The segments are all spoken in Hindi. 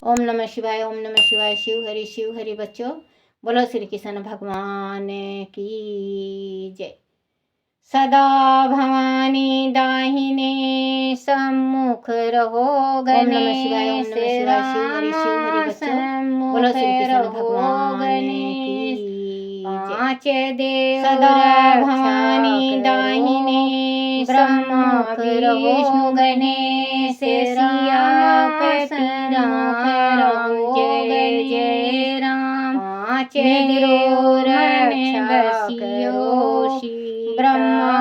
ओम नमः शिवाय, ओम नमः शिवाय। शिव हरि बच्चों, बोलो श्री कृष्ण भगवान की जय। सदा भवानी दाहिने सम्मुख रहो गणेश। ओम नमः शिवाय, ओम नमः शिवाय। शिव हरि बच्चों, बोलो श्री कृष्ण भगवान की जय। पांच देव सदा भवानी दाहिने सम्मुख रहो गणेश। सियापति राम जय जय राम। पांच देव बसियो ब्रह्मा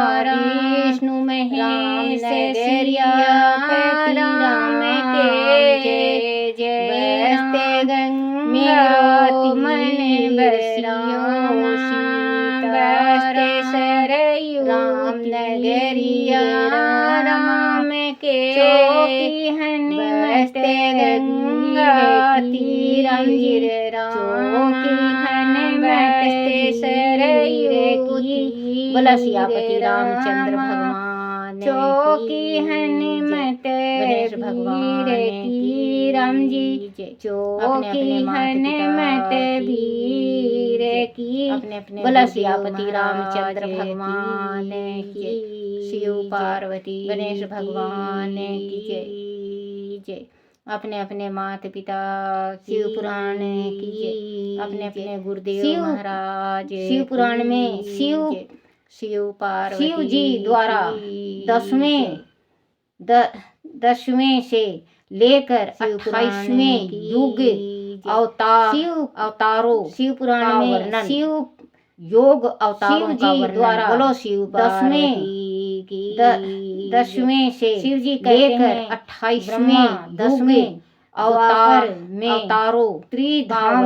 विष्णु महेश। सियापति राम के जय जय राम। मेरो मन बसियो बसते सरयू राम नगरिया राम के। चौकी बसते गंगा तीरम गिर राम की बसते सरयू की। बोला सियापति रामचंद्र भगवान। चौकी हनुमत गणेश भगवान की राम जी। चौकी हनुमत वीर की। अपने बोला सियापति रामचंद्र भगवान की। शिव पार्वती गणेश भगवान की जय। अपने अपने माता पिता शिव पुराण की जय। अपने अपने गुरुदेव महाराज। शिव पुराण में शिव पार्वती शिव जी द्वारा दसवें से लेकर 28वें युग अवतारों शिव पुराण में वर्णन। शिव योग अवतारों का वर्णन। बोलो शिव दसवें से शिव जी लेकर 28वें अवतार में अवतारों त्रिधाम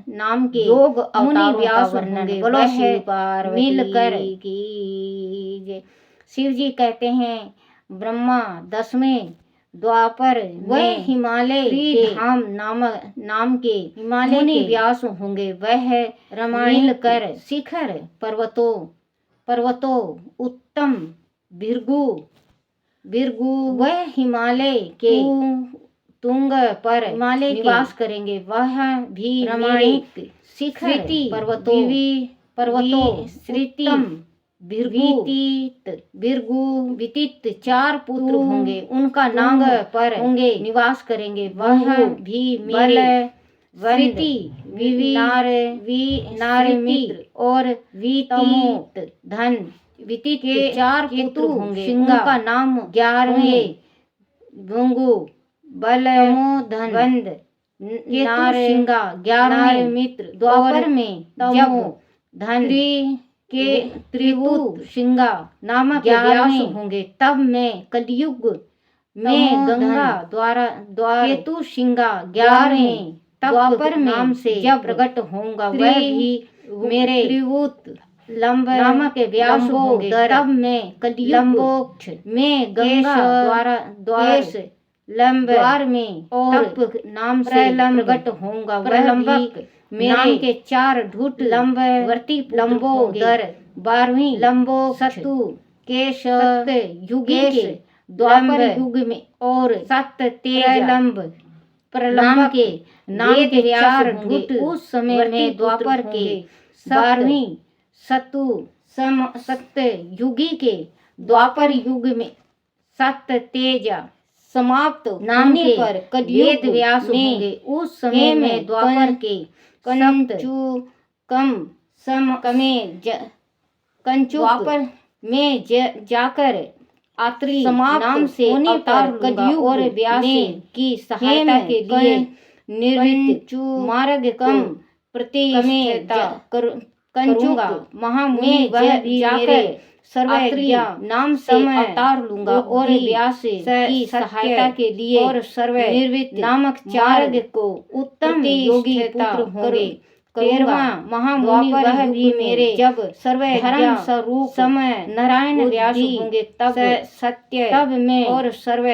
नाम के योग अवतारों का वर्णन। बोलो शिव पार्वती मिलकर की। शिव जी कहते हैं ब्रह्मा 10वें द्वापर वह हिमालय त्रिधाम नाम के हिमालय मुनि व्यास होंगे। वह रामायण कर शिखर पर्वतों उत्तम भृगु वह हिमालय के तुंग पर निवास करेंगे। वह भी रामायणिक शिखर पर्वतों श्रीतम भृगु विदित 4 पुत्र होंगे। उनका नाम पर होंगे निवास करेंगे। वह भी मेरे नारमित्र और विदित धन विदित के 4 पुत्र होंगे। उनका नाम 11वें भृगु बलधन नारसिंगा 11वें मित्र। द्वापर में जब धन के त्रिभुत सिंगा नामक 11वें होंगे। तब मैं कलयुग में गंगा द्वारा केतु सिंगा 11वें द्वापर नाम से जब प्रकट होगा। वह भी मेरे त्रिभुत लंब नामक व्यास होंगे। तब मैं कलयुग में गंगा द्वार में तप नाम से प्रकट होगा। वह लंबक नाम के 4 ढूट लंबवर्ती लंबोदर 12वीं लंबो सतु केश युगेश द्वापर युग में और 7 तेज प्रलंब के नाम के 4 ढूट उस समय में द्वापर के 12वीं सत्य युगी के द्वापर युग में 7 तेज समाप्त नाम पर कलयुग व्यास होंगे। उस समय में द्वापर के कंचुक में जाकर आत्री नाम से अवतार कलयुग और व्यास की सहायता के लिए निर्मित मार्ग कम प्रतिष्ठिता करूंगा। महामुनि वह भी जाकर सर्वज्ञ नाम से अवतार लूंगा और व्यास की सहायता के लिए और सर्वनिर्वित नामक 4 को उत्तम योगी पुत्र होंगे। 13वां महामुनि वह भी मेरे जब सर्वधर्म स्वरूप समय नारायण व्यास होंगे। तब सत्य तब मैं और सर्व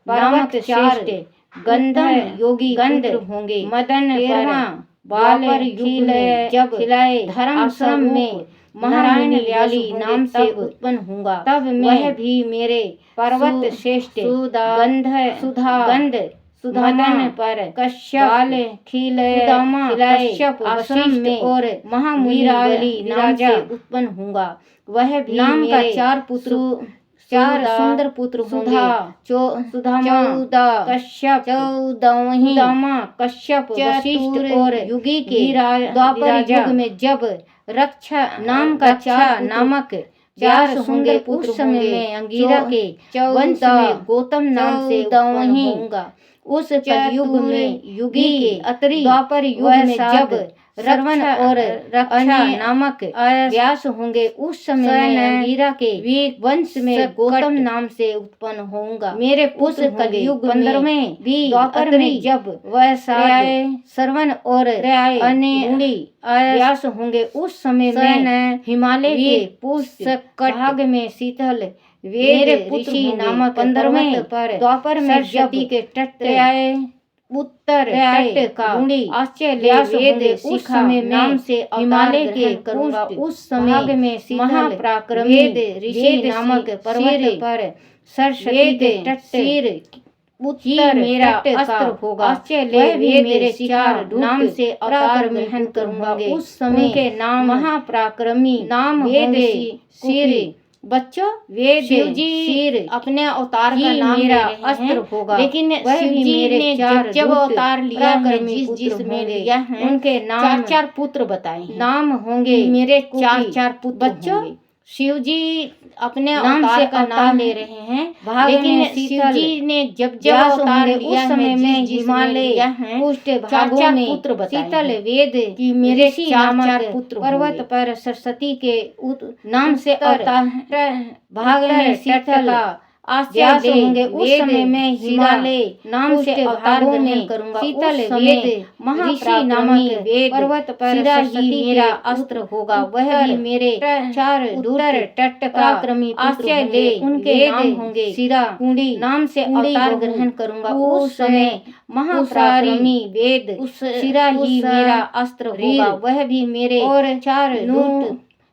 नामक 4 गंध योगी पुत्र होंगे। मदन 13वां बाल जब खिलाए धर्म आश्रम में नारायण व्याली नाम से उत्पन्न होगा। तब वह भी मेरे पर्वत श्रेष्ठ सुधा गंध सुदामा पर कश्यप सुदामा कश्यप आश्रम में और महामुनि नाम से उत्पन्न होगा। वह भी नाम का चार सुंदर पुत्र होंगे। सुदामा 14 कश्यप 14 सुदामा कश्यप वशिष्ठ और युगी के द्वापर युग में जब रक्षा नाम का चार नामक 4 सुंदर पुत्र होंगे। अंगिरा के वंश में गौतम नाम से उत्पन्न होगा। उस कलयुग में युगी के अतरी द्वापर युग में जब श्रवण और रक्षा नामक व्यास होंगे। उस समय में अंगिरा के वंश में गौतम नाम से उत्पन्न होगा। मेरे उस कलयुग 15वें द्वापर में जब वह श्रवण और अन्य व्यास होंगे। उस समय में हिमालय के पुष्प भाग में शीतल वेद ऋषि नामक 15वें द्वापर में सरस्वती के तट उत्तर तट का आश्चर्य वेद उस समय नाम से हिमालय के करूंगा। उस समय में महापराक्रमी वेद ऋषि नामक पर्वत पर सरस्वती के तट सिर उत्तर मेरा अस्त्र होगा। आश्चर्य वेद मेरे चार नाम से अवतार ग्रहण करूंगा। उस समय के नाम महापराक्रमी नाम वेद सिर। बच्चों वेद सिर अपने अवतार का नाम मेरा अस्त्र होगा। लेकिन शिव जी ने जब अवतार लिया कर जिसमें लिया है उनके नाम 4 पुत्र बताए। नाम होंगे मेरे 4 पुत्र। बच्चों शिव जी अपने अवतार का नाम ले रहे हैं। लेकिन शिव जी ने जब अवतार लिया उस समय में हिमालय पुष्ट भागों में पुत्र बताए। शीतल वेद की मेरे 4 पुत्र पर्वत पर सरस्वती के नाम से अवतार भाग में शीतल का आश्चर्य होंगे। उस समय में हिमालय नाम से अवतार ग्रहण करूंगा। शीतल वेद महाऋषि नामक वेद पर्वत पर सरस्वती मेरा अस्त्र होगा। वह भी मेरे 4 उत्तर तट का आश्चर्य उनके नाम होंगे। शिरा कुंडी नाम से अवतार ग्रहण करूंगा। उस समय महापराक्रमी वेद शिरा ही मेरा अस्त्र होगा। वह भी मेरे और 4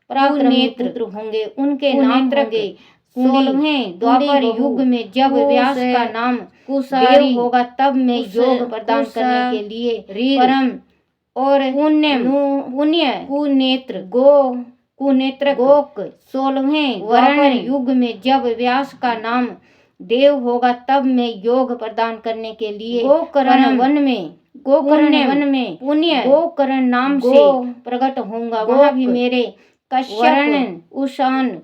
पराक्रमी पुत्र होंगे। उनके नाम होंगे 16वें द्वापर युग में जब व्यास का नाम कुशारी होगा। तब मैं योग प्रदान करने के लिए परम और पुण्य कुनेत्र गोक 16वें द्वापर युग में जब व्यास का नाम देव होगा। तब मैं योग प्रदान करने के लिए गोकर्ण वन में पुण्य गोकर्ण नाम से प्रकट होऊंगा। वह भी मेरे कश्यप उषान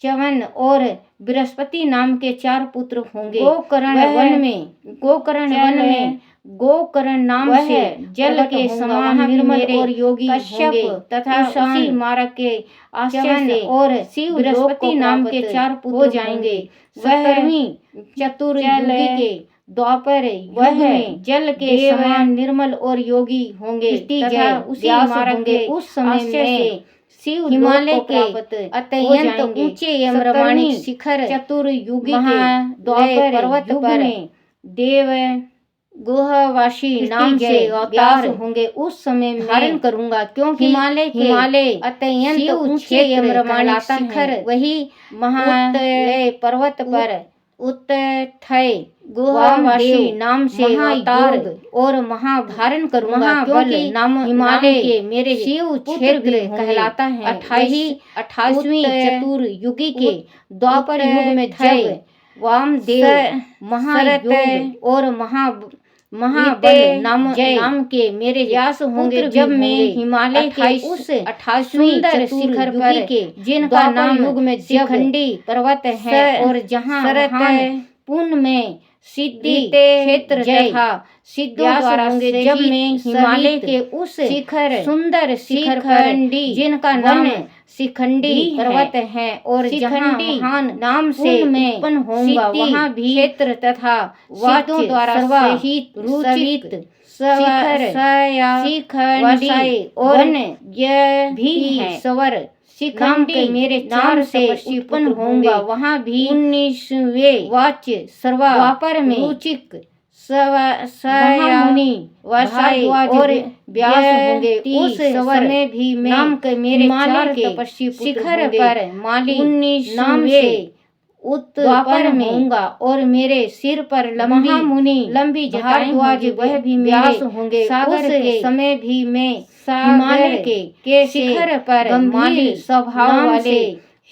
च्यवन और बृहस्पति नाम के 4 पुत्र होंगे। गोकर्ण वन में गोकर्ण नाम से जल के समान निर्मल और योगी कश्यप तथा उसी मार्ग के आश्चर्य और शिव बृहस्पति नाम के 4 पुत्र हो जाएंगे। 17वीं चतुर्युगी के द्वापर वह जल के समान निर्मल और योगी होंगे तथा उसी मार्ग के उस समय में शिव हिमालय के अत्यंत ऊंचे यमरमाणी शिखर चतुर्युगी के द्वापर पर्वत पर देव गुहवासी नाम से अवतार होंगे। उस समय धारण करूंगा। क्योंकि हिमालय अत्यंत ऊंचे यमरमाणी शिखर वही महालय पर्वत पर उत्थय गुहवासी नाम से अवतार और महाधारण करूंगा। क्योंकि नाम हिमालय के मेरे शिव क्षेत्र कहलाता है। 28वीं चतुर्युगी के द्वापर युग में जब वामदेव महायोग और महाबल नाम के मेरे व्यास होंगे। जब मैं हिमालय के उस 28वीं शिखर पर जिनका नाम युग में शिखंडी पर्वत है और जहाँ पुण्य में सिद्धि क्षेत्र तथा सिद्धों द्वारा होंगे। जब मैं हिमालय के उस सुंदर शिखर पर जिनका नाम शिखंडी पर्वत है और जहाँ महान नाम से उत्पन्न होऊंगा वहाँ भी क्षेत्र तथा सिद्धों द्वारा सहित रुचित शिखंडी और यह भी है सवर शिखंडी मेरे 4 से उत्पन्न होंगे। वहाँ भी 19वें वाच्य सर्वापर में रुचिक मुनि और व्यास होंगे। उस समय भी मैं नाम के मेरे 4 के शिखर पर माली नाम से उत्पन्न होऊंगा और मेरे सिर पर लंबी जटाएं होंगी, वह भी मेरे होंगे। सागर के समय भी मैं हिमालय के शिखर पर गंभीर स्वभाव वाले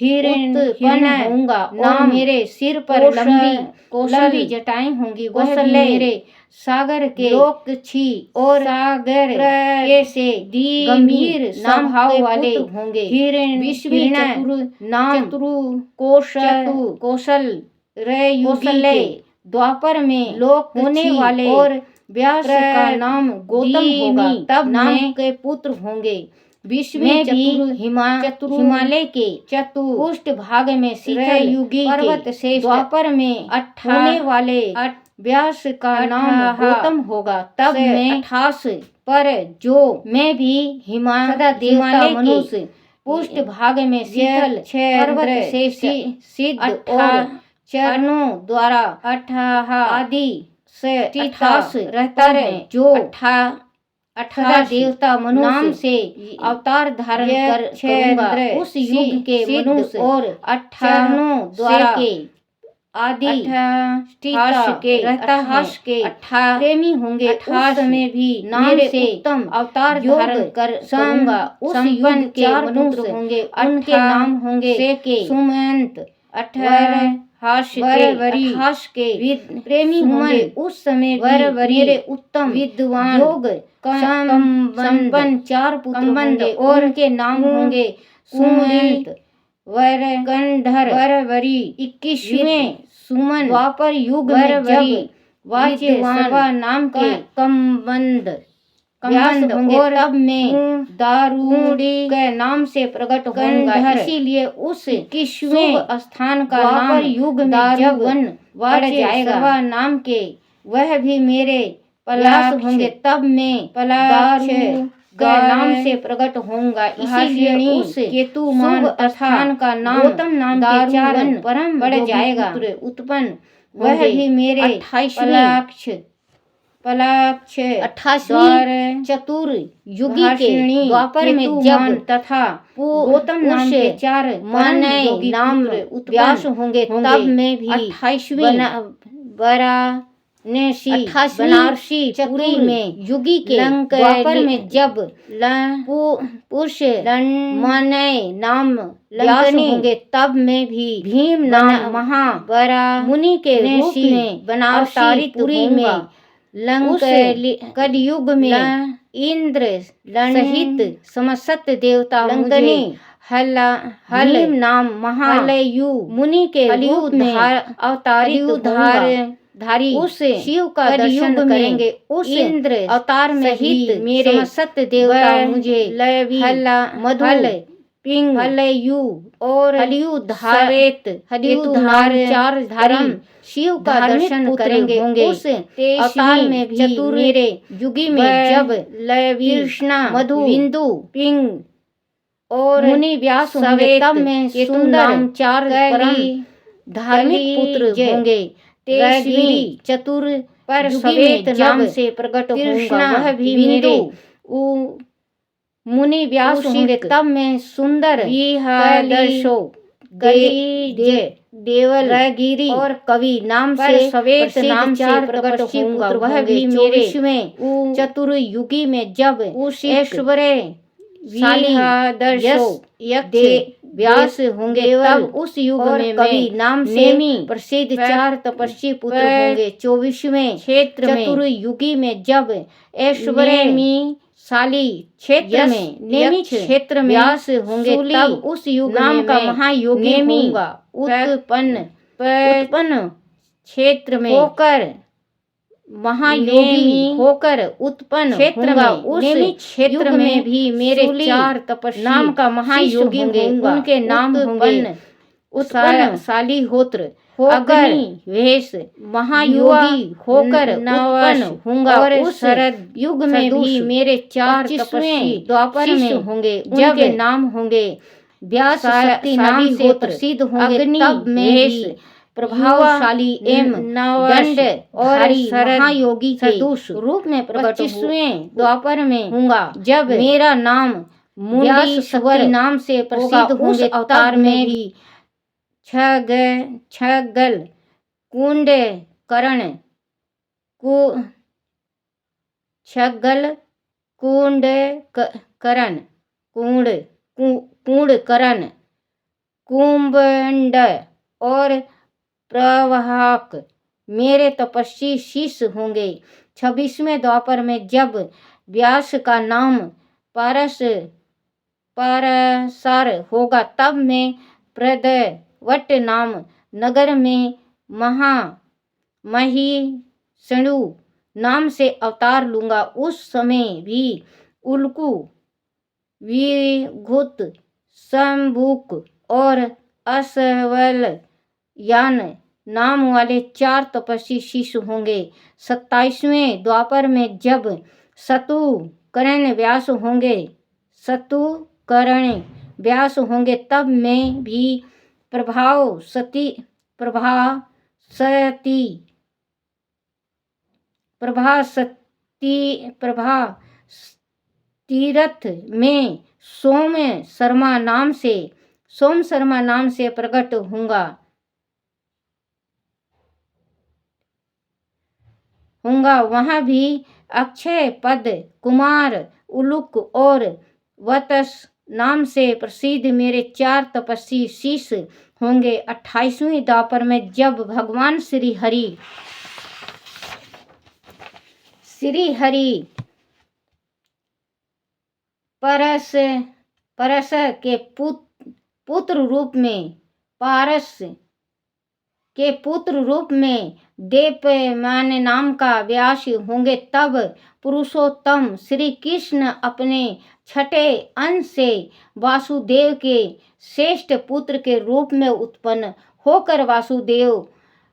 हिरण होऊंगा और मेरे सिर पर लंबी जटाएं होंगी, वह भी मेरे सागर के लोकछी और सागर के से गंभीर स्वभाव वाले होंगे। हिरण कौशल युगी द्वापर में लोक होने वाले और व्यास का नाम गौतम होगा, तब नाम के पुत्र होंगे। में भी हिमालय के चतुष्ट भाग में शीतल युगी पर्वत से द्वापर में होने वाले व्यास का नाम गौतम होगा, तब मैं 28 पर जो मैं भी हिमालय मनुष्य पुष्ट भाग में शीतल पर्वत से सिद्ध और चरणों द्वारा आदि से 28 रहता है, जो 18 देवता मनुष्य से अवतार धारण करूंगा। उस युग के मनुष्य और 18 द्वारा के आदि के प्रेमी होंगे। उस समय भी नाम से उत्तम अवतार धारण करूंगा। उस युग के मनुष्य होंगे, उनके नाम होंगे सुमंत, हास के प्रेमी होंगे। उस समय मेरे उत्तम विद्वान योग संपन्न 4 पुत्र होंगे और उनके नाम होंगे सुमंत, गंधर, वरवरी। 21वें सुमन द्वापर युग में जब वाच्यवान नाम के कम्बंद होंगे, तब मैं दारुणी के नाम से प्रकट होऊंगा। इसीलिए उस 21वें स्थान का नाम युग में जब बढ़ जाएगा नाम के, वह भी मेरे पलाश होंगे, तब मैं दारू का नाम से प्रकट होऊंगा। इसीलिए उस केतुमान स्थान का नाम गौतम नाम के 4 परम बढ़ जाएगा उत्पन्न, वह भी मेरे 28वीं चतुर युगी के द्वापर में जब तथा गौतम नाम के 4 नाम व्यास होंगे, तब मैं भी 28वीं बनारसी चतुरी में युगी के द्वापर में जब पुरुष नाम व्यास होंगे, तब मैं भी भीम नाम महाबरा मुनि के रूप में बनारसी पुरी में कलयुग में इंद्र सहित समस्त देवता मुझे भीम नाम महालयु मुनि के रूप में अवतारित धारी उस शिव का दर्शन करेंगे। उस इंद्र अवतार में ही मेरे समस्त देवता मुझे मधु पिंग हलयु और हलियु चार धारी शिव का दर्शन करेंगे। उस अवतार में भी मेरे युगी में जब कृष्णा मधु बिंदु पिंग और मुनि व्यास होंगे, तब मैं सुंदर 4 धार्मिक पुत्र होंगे। 23वीं चतुर पर सवेत नाम से प्रकट होऊंगा, वह भी मेरे मुनि व्यास होंगे, तब मैं सुंदर देवल गिरी और कवि नाम से सवेत नाम से प्रकट होऊंगा, वह भी मेरे चतुर युगी में जब ऐश्वर्य व्यास होंगे, तब उस युग में कवि नाम से प्रसिद्ध 4 तपस्वी पुत्र होंगे। 24वें क्षेत्र चतुर युगी में जब ऐश्वर्य क्षेत्र में नेमी क्षेत्र में व्यास होंगे, तब उस युग नाम का महायोगी होगा। उत्पन्न क्षेत्र में होकर महायोगी होकर उत्पन्न होगा। उस क्षेत्र में भी मेरे 4 तपस्वी नाम का महायोगी होंगे, उनके नाम होंगे उत्पन्न शालिहोत्र होकर वेश महायोगी होकर उत्पन्न होगा। और उस शरद युग में भी मेरे 4 तपस्वी द्वापर में होंगे, उनके नाम होंगे व्यास शक्ति नाम से प्रसिद्ध होंगे। तब मैं प्रभावशाली दंड और महायोगी के रूप में प्रकट 25वें द्वापर में होऊंगा, जब मेरा नाम मुंडीश्वर नाम से प्रसिद्ध होंगे। अवतार में भी छगल कुंडकर्ण छगल कुंडकर्ण कुंभंड और प्रवाहक मेरे तपस्वी शिष्य होंगे। 26वें द्वापर में जब व्यास का नाम पाराशर होगा, तब मैं प्रदवट नाम नगर में महिषणु नाम से अवतार लूंगा। उस समय भी उल्कू, विघुत, शंभुक और असवलयान नाम वाले 4 तपस्वी शिष्य होंगे। 27वें द्वापर में जब शतुकर्ण व्यास होंगे, तब मैं भी तीरथ में सोम शर्मा नाम से प्रकट होऊंगा। वहां भी अक्षय पद कुमार उलुक और वत्स नाम से प्रसिद्ध मेरे 4 तपस्वी शिष्य होंगे। 28वें द्वापर में जब भगवान श्री हरि पारस के पुत्र रूप में देवमान नाम का व्यास होंगे, तब पुरुषोत्तम श्री कृष्ण अपने छठे अंश से वासुदेव के श्रेष्ठ पुत्र के रूप में उत्पन्न होकर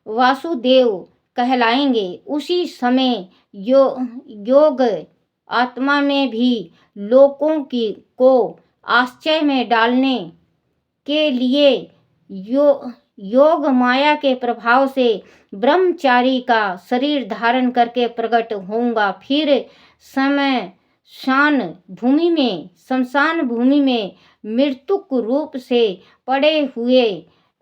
वासुदेव कहलाएंगे। उसी समय योग आत्मा में भी लोगों को आश्चर्य में डालने के लिए योग माया के प्रभाव से ब्रह्मचारी का शरीर धारण करके प्रकट होऊंगा। फिर शमशान भूमि में मृत्युक रूप से पड़े हुए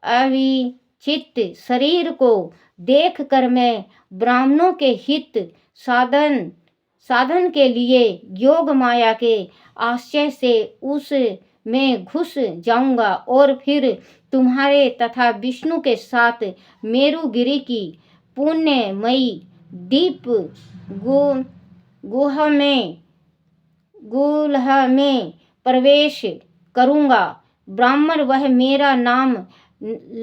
अविचित शरीर को देखकर मैं ब्राह्मणों के हित साधन के लिए योग माया के आश्रय से उस में घुस जाऊंगा और फिर तुम्हारे तथा विष्णु के साथ मेरुगिरी की पुण्यमयी दीप गुहा में प्रवेश करूंगा। ब्राह्मण वह मेरा नाम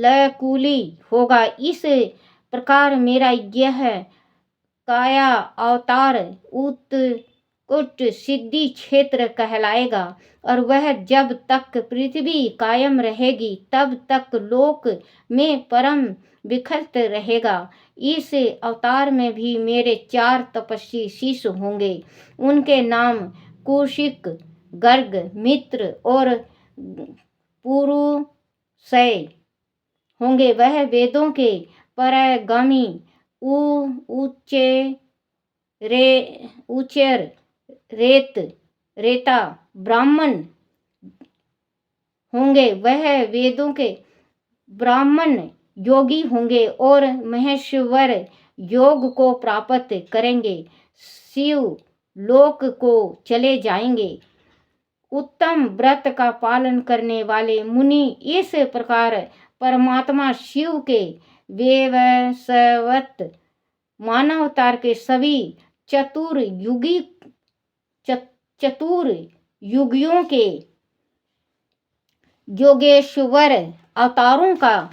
लकुली होगा। इस प्रकार मेरा यह काया अवतार उत्कट सिद्धि क्षेत्र कहलाएगा और वह जब तक पृथ्वी कायम रहेगी तब तक लोक में परम विख्यात रहेगा। इस अवतार में भी मेरे 4 तपस्वी शिष्य होंगे। उनके नाम कौशिक, गर्ग, मित्र और पुरुषय होंगे। वह वेदों के परागामी रेता ब्राह्मण होंगे। वह वेदों के ब्राह्मण योगी होंगे और महेश्वर योग को प्राप्त करेंगे, शिव लोक को चले जाएंगे। उत्तम व्रत का पालन करने वाले मुनि इस प्रकार परमात्मा शिव के वैवस्वत मानवावतार के सभी चतुर्युगियों के योगेश्वर अवतारों का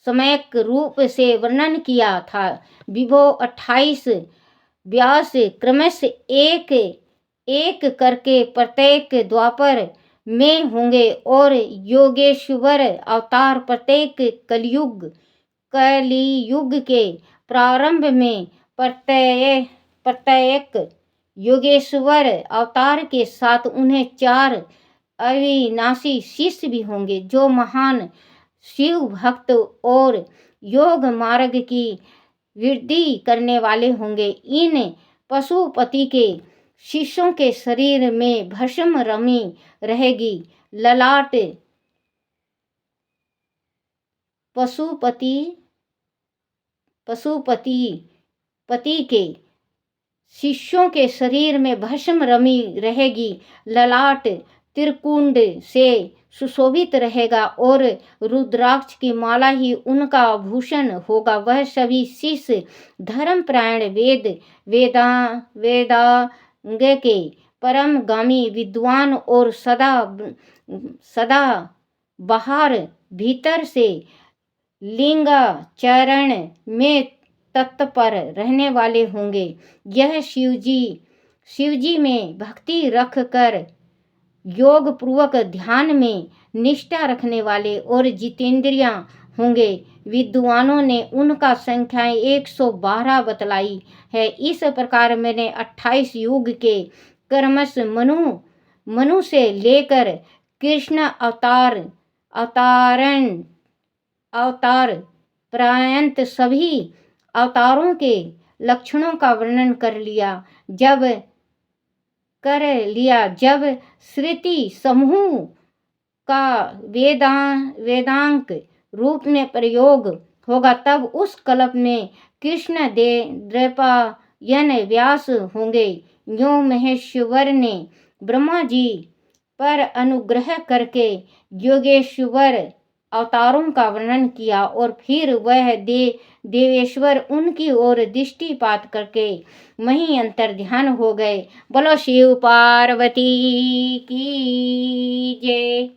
समयक रूप से वर्णन किया था। विभो 28 व्यास क्रमश एक एक करके प्रत्येक द्वापर में होंगे और योगेश्वर अवतार प्रत्येक कलियुग के प्रारंभ में प्रत्येक योगेश्वर अवतार के साथ उन्हें 4 अविनाशी शिष्य भी होंगे जो महान शिव भक्त और योग मार्ग की वृद्धि करने वाले होंगे। इन पशुपति के शिष्यों के शरीर में भस्म रमी रहेगी, ललाट पति के शिष्यों के शरीर में भस्म रमी रहेगी, ललाट त्रिकुंड से सुशोभित रहेगा और रुद्राक्ष की माला ही उनका आभूषण होगा। वह सभी शिष्य धर्मपरायण वेदांग के परमगामी विद्वान और सदा बाहर भीतर से लिंगाचरण में तत्पर रहने वाले होंगे। यह शिवजी में भक्ति रख कर योग पूर्वक ध्यान में निष्ठा रखने वाले और जितेंद्रियां होंगे। विद्वानों ने उनका संख्याएं 112 बतलाई है। इस प्रकार मैंने 28 युग के क्रमश मनु से लेकर कृष्ण अवतार पर्यंत सभी अवतारों के लक्षणों का वर्णन कर लिया। जब श्रुति समूह का वेदांक रूप में प्रयोग होगा, तब उस कल्प में कृष्ण द्वैपायन व्यास होंगे। यों महेश्वर ने ब्रह्मा जी पर अनुग्रह करके योगेश्वर अवतारों का वर्णन किया और फिर वह देवेश्वर उनकी ओर दृष्टिपात करके वहीं अंतर्ध्यान हो गए। बोलो शिव पार्वती की जय।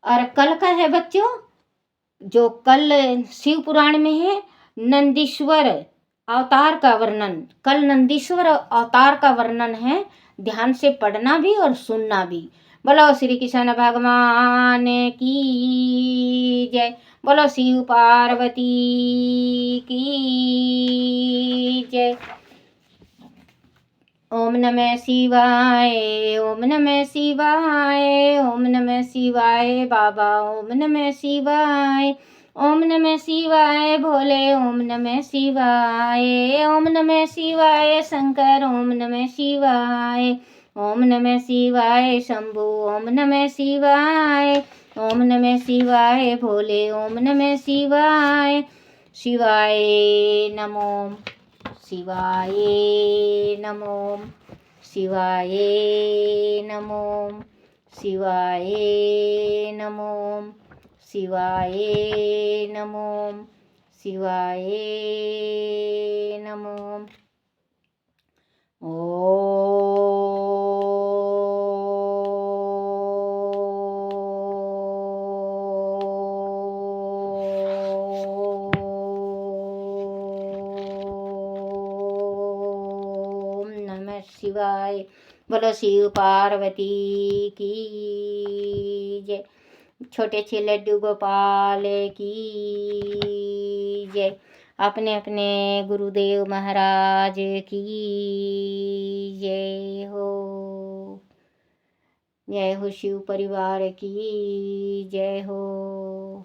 और कल का है बच्चों, जो कल शिव पुराण में है नंदीश्वर अवतार का वर्णन। कल नंदीश्वर अवतार का वर्णन है, ध्यान से पढ़ना भी और सुनना भी। बोलो श्री कृष्ण भगवान की जय। बोलो शिव पार्वती की जय। ओम नमः शिवाय, ओम नमः शिवाय, ओम नमः शिवाय बाबा, ओम नमः शिवाय, ओम नमः शिवाय भोले, ओम नमः शिवाय, ओम नमः शिवाय शंकर, ओम नमः शिवाय, ओम नमः शिवाय शंभु, ओम नमः शिवाय, ओम नमः शिवाय भोले, ओम नमः शिवाय, शिवाय नमो, शिवाय नमो, शिवाय नमो, शिवाय नमो, शिवाय नमो, शिवाय नमो। शिवाय। बोलो शिव पार्वती की जय। छोटे छे लड्डू गोपाल की जय। अपने अपने गुरुदेव महाराज की जय हो। जय हो शिव परिवार की जय हो।